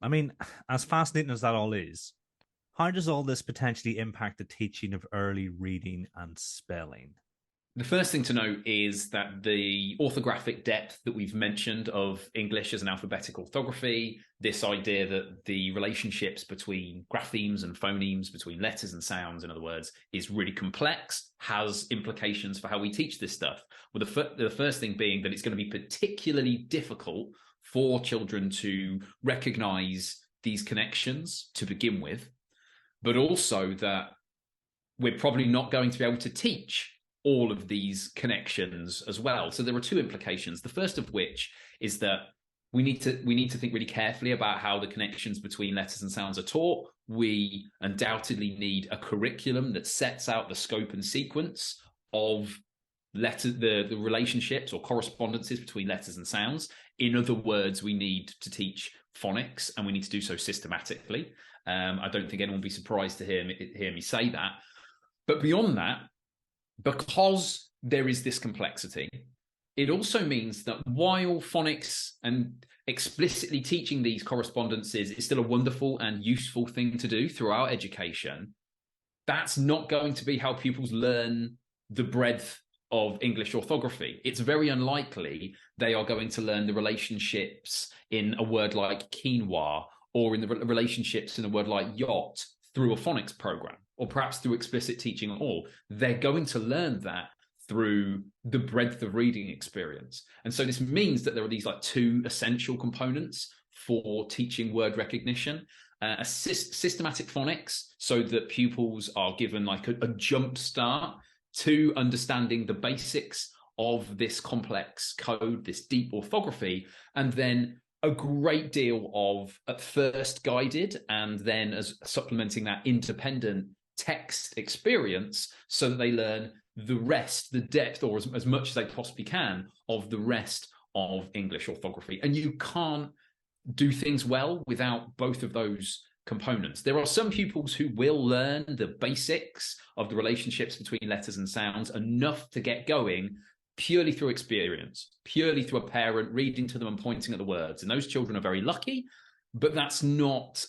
I mean, as fascinating as that all is, how does all this potentially impact the teaching of early reading and spelling? The first thing to note is that the orthographic depth that we've mentioned of English as an alphabetic orthography, this idea that the relationships between graphemes and phonemes, between letters and sounds, in other words, is really complex, has implications for how we teach this stuff. Well, the first thing being that it's going to be particularly difficult for children to recognize these connections to begin with, but also that we're probably not going to be able to teach all of these connections as well. So there are two implications. The first of which is that we need to think really carefully about how the connections between letters and sounds are taught. We undoubtedly need a curriculum that sets out the scope and sequence of the relationships or correspondences between letters and sounds. In other words, we need to teach phonics, and we need to do so systematically. I don't think anyone will be surprised to hear me say that. But beyond that, because there is this complexity, it also means that while phonics and explicitly teaching these correspondences is still a wonderful and useful thing to do throughout education, that's not going to be how pupils learn the breadth of English orthography. It's very unlikely they are going to learn the relationships in a word like quinoa, or in the relationships in a word like yacht, through a phonics program, or perhaps through explicit teaching at all. They're going to learn that through the breadth of reading experience. And so this means that there are these like two essential components for teaching word recognition. A systematic phonics, so that pupils are given like a jump start to understanding the basics of this complex code, this deep orthography, and then a great deal of, at first, guided, and then as supplementing that, independent text experience, so that they learn the rest, the depth, or as much as they possibly can, of the rest of English orthography. And you can't do things well without both of those components. There are some pupils who will learn the basics of the relationships between letters and sounds enough to get going purely through experience, purely through a parent reading to them and pointing at the words. And those children are very lucky, but that's not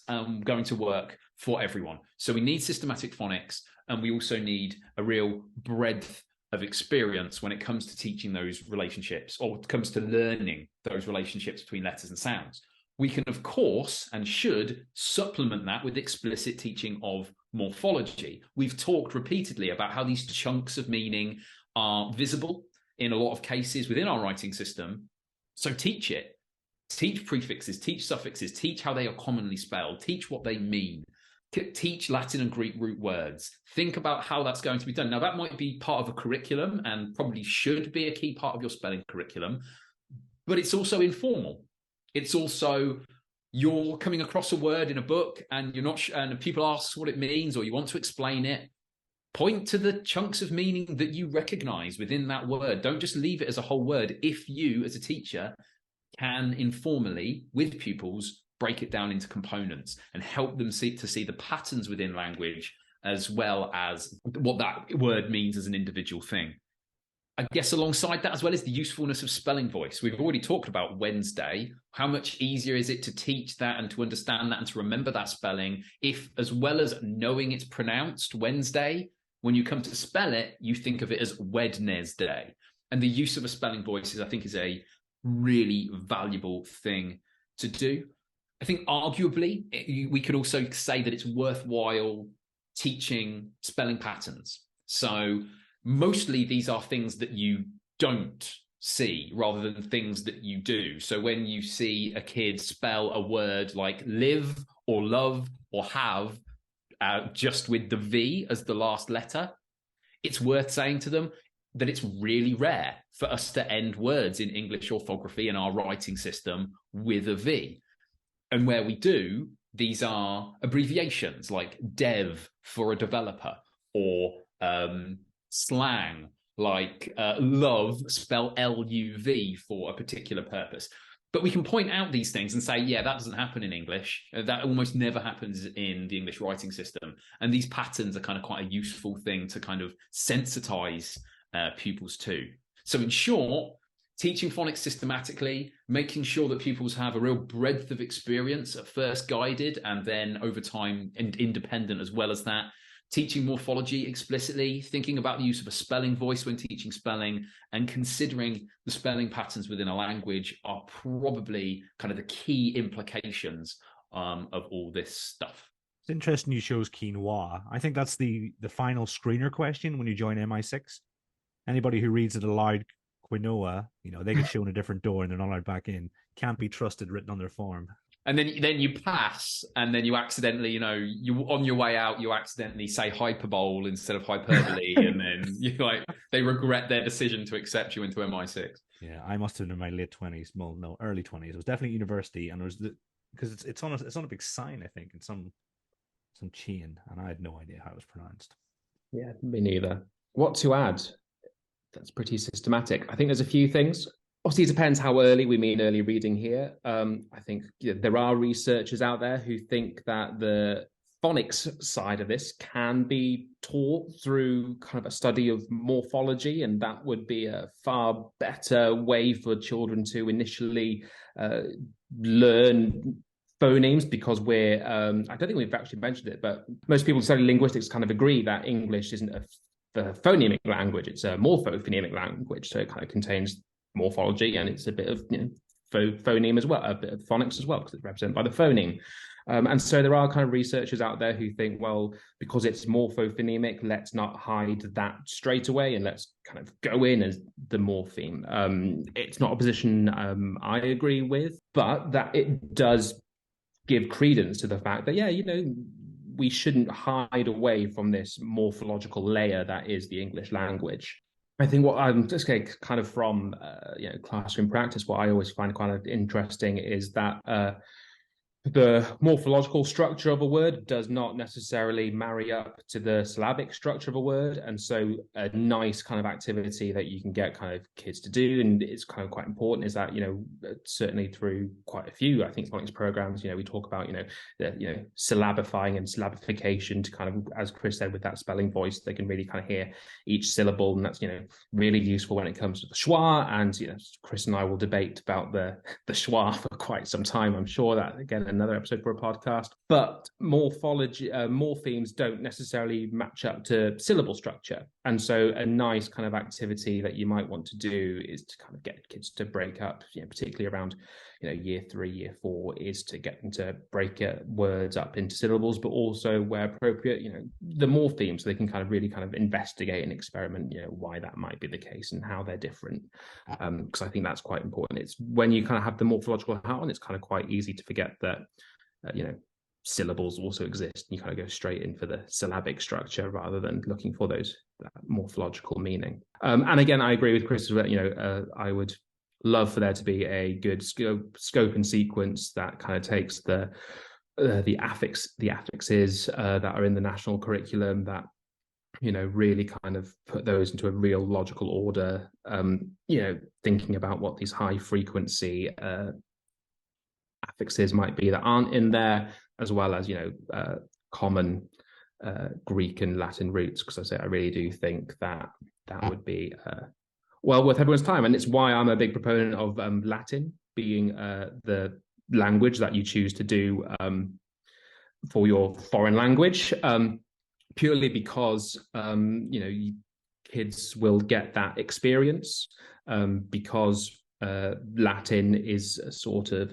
going to work for everyone. So we need systematic phonics, and we also need a real breadth of experience when it comes to teaching those relationships, or when it comes to learning those relationships between letters and sounds. We can, of course, and should supplement that with explicit teaching of morphology. We've talked repeatedly about how these chunks of meaning are visible in a lot of cases within our writing system. So teach it. Teach prefixes, teach suffixes, teach how they are commonly spelled, teach what they mean, teach Latin and Greek root words. Think about how that's going to be done. Now, that might be part of a curriculum and probably should be a key part of your spelling curriculum, but it's also informal. It's also, you're coming across a word in a book and you're not, and people ask what it means, or you want to explain it. Point to the chunks of meaning that you recognize within that word. Don't just leave it as a whole word. If you, as a teacher, can informally, with pupils, break it down into components and help them see the patterns within language, as well as what that word means as an individual thing. I guess alongside that as well is the usefulness of spelling voice. We've already talked about Wednesday. How much easier is it to teach that and to understand that and to remember that spelling if, as well as knowing it's pronounced Wednesday, when you come to spell it, you think of it as Wednesday. And the use of a spelling voice I think is a really valuable thing to do. I think arguably we could also say that it's worthwhile teaching spelling patterns. So mostly these are things that you don't see rather than things that you do. So when you see a kid spell a word like live or love or have just with the V as the last letter, it's worth saying to them that it's really rare for us to end words in English orthography and our writing system with a V. And where we do, these are abbreviations like dev for a developer, or slang like love, spell L-U-V, for a particular purpose. But we can point out these things and say, yeah, that doesn't happen in English. That almost never happens in the English writing system. And these patterns are kind of quite a useful thing to kind of sensitize pupils to. So in short, teaching phonics systematically, making sure that pupils have a real breadth of experience, at first guided and then over time independent as well as that. Teaching morphology explicitly, thinking about the use of a spelling voice when teaching spelling, and considering the spelling patterns within a language are probably kind of the key implications of all this stuff. It's interesting you chose quinoa. I think that's the final screener question when you join MI6. Anybody who reads it aloud, quinoa, they get shown a different door and they're not allowed back in. Can't be trusted written on their form. And then you pass, and then you accidentally, you on your way out, you accidentally say hyperbole instead of hyperbole, and then they regret their decision to accept you into MI6. Yeah, I must have been in my late 20s. Well, no, early 20s. It was definitely university, and it was because it's on a big sign, I think, in some chain, and I had no idea how it was pronounced. Yeah, me neither. What to add? That's pretty systematic. I think there's a few things. Obviously, it depends how early we mean early reading here. I think there are researchers out there who think that the phonics side of this can be taught through kind of a study of morphology, and that would be a far better way for children to initially learn phonemes, because we're, I don't think we've actually mentioned it, but most people studying linguistics kind of agree that English isn't a phonemic language, it's a morphophonemic language, so it kind of contains morphology, and it's a bit of phoneme as well, a bit of phonics as well, because it's represented by the phoneme. And so there are kind of researchers out there who think, well, because it's morphophonemic, let's not hide that straight away, and let's kind of go in as the morpheme. It's not a position I agree with, but that it does give credence to the fact that, we shouldn't hide away from this morphological layer that is the English language. I think what I'm just kind of from classroom practice, what I always find kind of interesting is that the morphological structure of a word does not necessarily marry up to the syllabic structure of a word. And so a nice kind of activity that you can get kind of kids to do, and it's kind of quite important, is that, certainly through quite a few, I think, phonics programs, we talk about, syllabifying and syllabification to kind of, as Chris said, with that spelling voice, they can really kind of hear each syllable. And that's, really useful when it comes to the schwa. And, Chris and I will debate about the schwa for quite some time. I'm sure that, again, another episode for a podcast. But morphemes don't necessarily match up to syllable structure, and so a nice kind of activity that you might want to do is to kind of get kids to break up, particularly around year 3, year 4, is to get them to break words up into syllables, but also where appropriate, the morphemes, so they can kind of really kind of investigate and experiment, why that might be the case and how they're different. Because I think that's quite important. It's when you kind of have the morphological hat on, it's kind of quite easy to forget that syllables also exist. You kind of go straight in for the syllabic structure rather than looking for those morphological meaning. And again, I agree with Chris that I would love for there to be a good scope and sequence that kind of takes the affixes that are in the national curriculum, that really kind of put those into a real logical order. Thinking about what these high frequency affixes might be that aren't in there, as well as common Greek and Latin roots, because I really do think that would be worth everyone's time. And it's why I'm a big proponent of Latin being the language that you choose to do for your foreign language, purely because kids will get that experience, because Latin is a sort of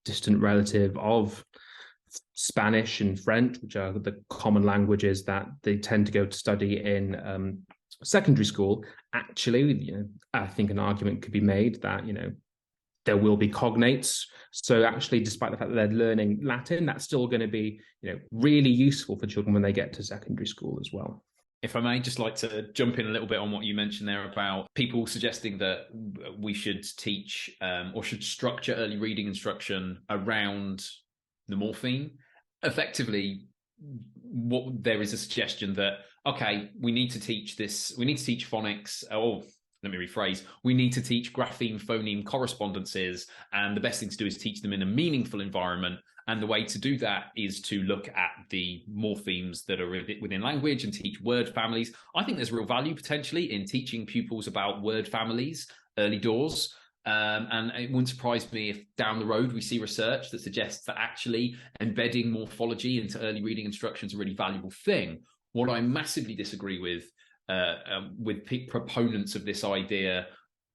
distant relative of Spanish and French, which are the common languages that they tend to go to study in secondary school. Actually, I think an argument could be made that there will be cognates. So actually, despite the fact that they're learning Latin, that's still going to be really useful for children when they get to secondary school as well. If I may just like to jump in a little bit on what you mentioned there about people suggesting that we should teach or should structure early reading instruction around the morpheme. Effectively, there is a suggestion that, okay, we need to teach phonics, or let me rephrase, we need to teach grapheme-phoneme correspondences, and the best thing to do is teach them in a meaningful environment. And the way to do that is to look at the morphemes that are within language and teach word families. I think there's real value potentially in teaching pupils about word families early doors. And it wouldn't surprise me if down the road we see research that suggests that actually embedding morphology into early reading instruction is a really valuable thing. What I massively disagree with proponents of this idea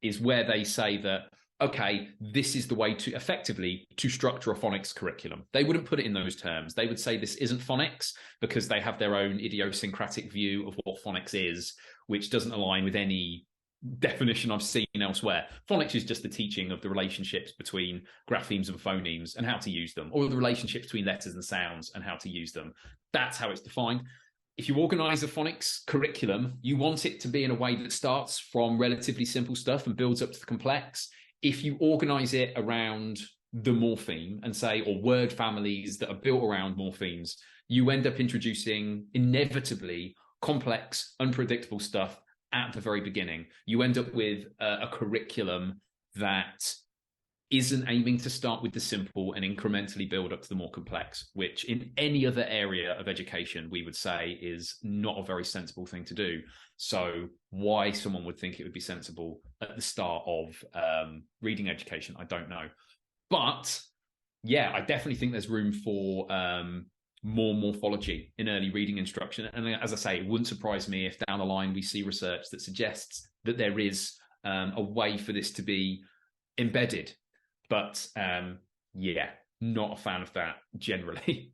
is where they say that, okay, this is the way to effectively to structure a phonics curriculum. They wouldn't put it in those terms. They would say this isn't phonics because they have their own idiosyncratic view of what phonics is, which doesn't align with any definition I've seen elsewhere. Phonics is just the teaching of the relationships between graphemes and phonemes and how to use them, or the relationship between letters and sounds and how to use them. That's how it's defined. If you organize a phonics curriculum, you want it to be in a way that starts from relatively simple stuff and builds up to the complex. If you organize it around the morpheme and say, or word families that are built around morphemes, you end up introducing inevitably complex, unpredictable stuff at the very beginning. You end up with a curriculum that isn't aiming to start with the simple and incrementally build up to the more complex, which in any other area of education, we would say is not a very sensible thing to do. So why someone would think it would be sensible at the start of reading education, I don't know. But yeah, I definitely think there's room for more morphology in early reading instruction. And as I say, it wouldn't surprise me if down the line we see research that suggests that there is a way for this to be embedded. But yeah, not a fan of that generally.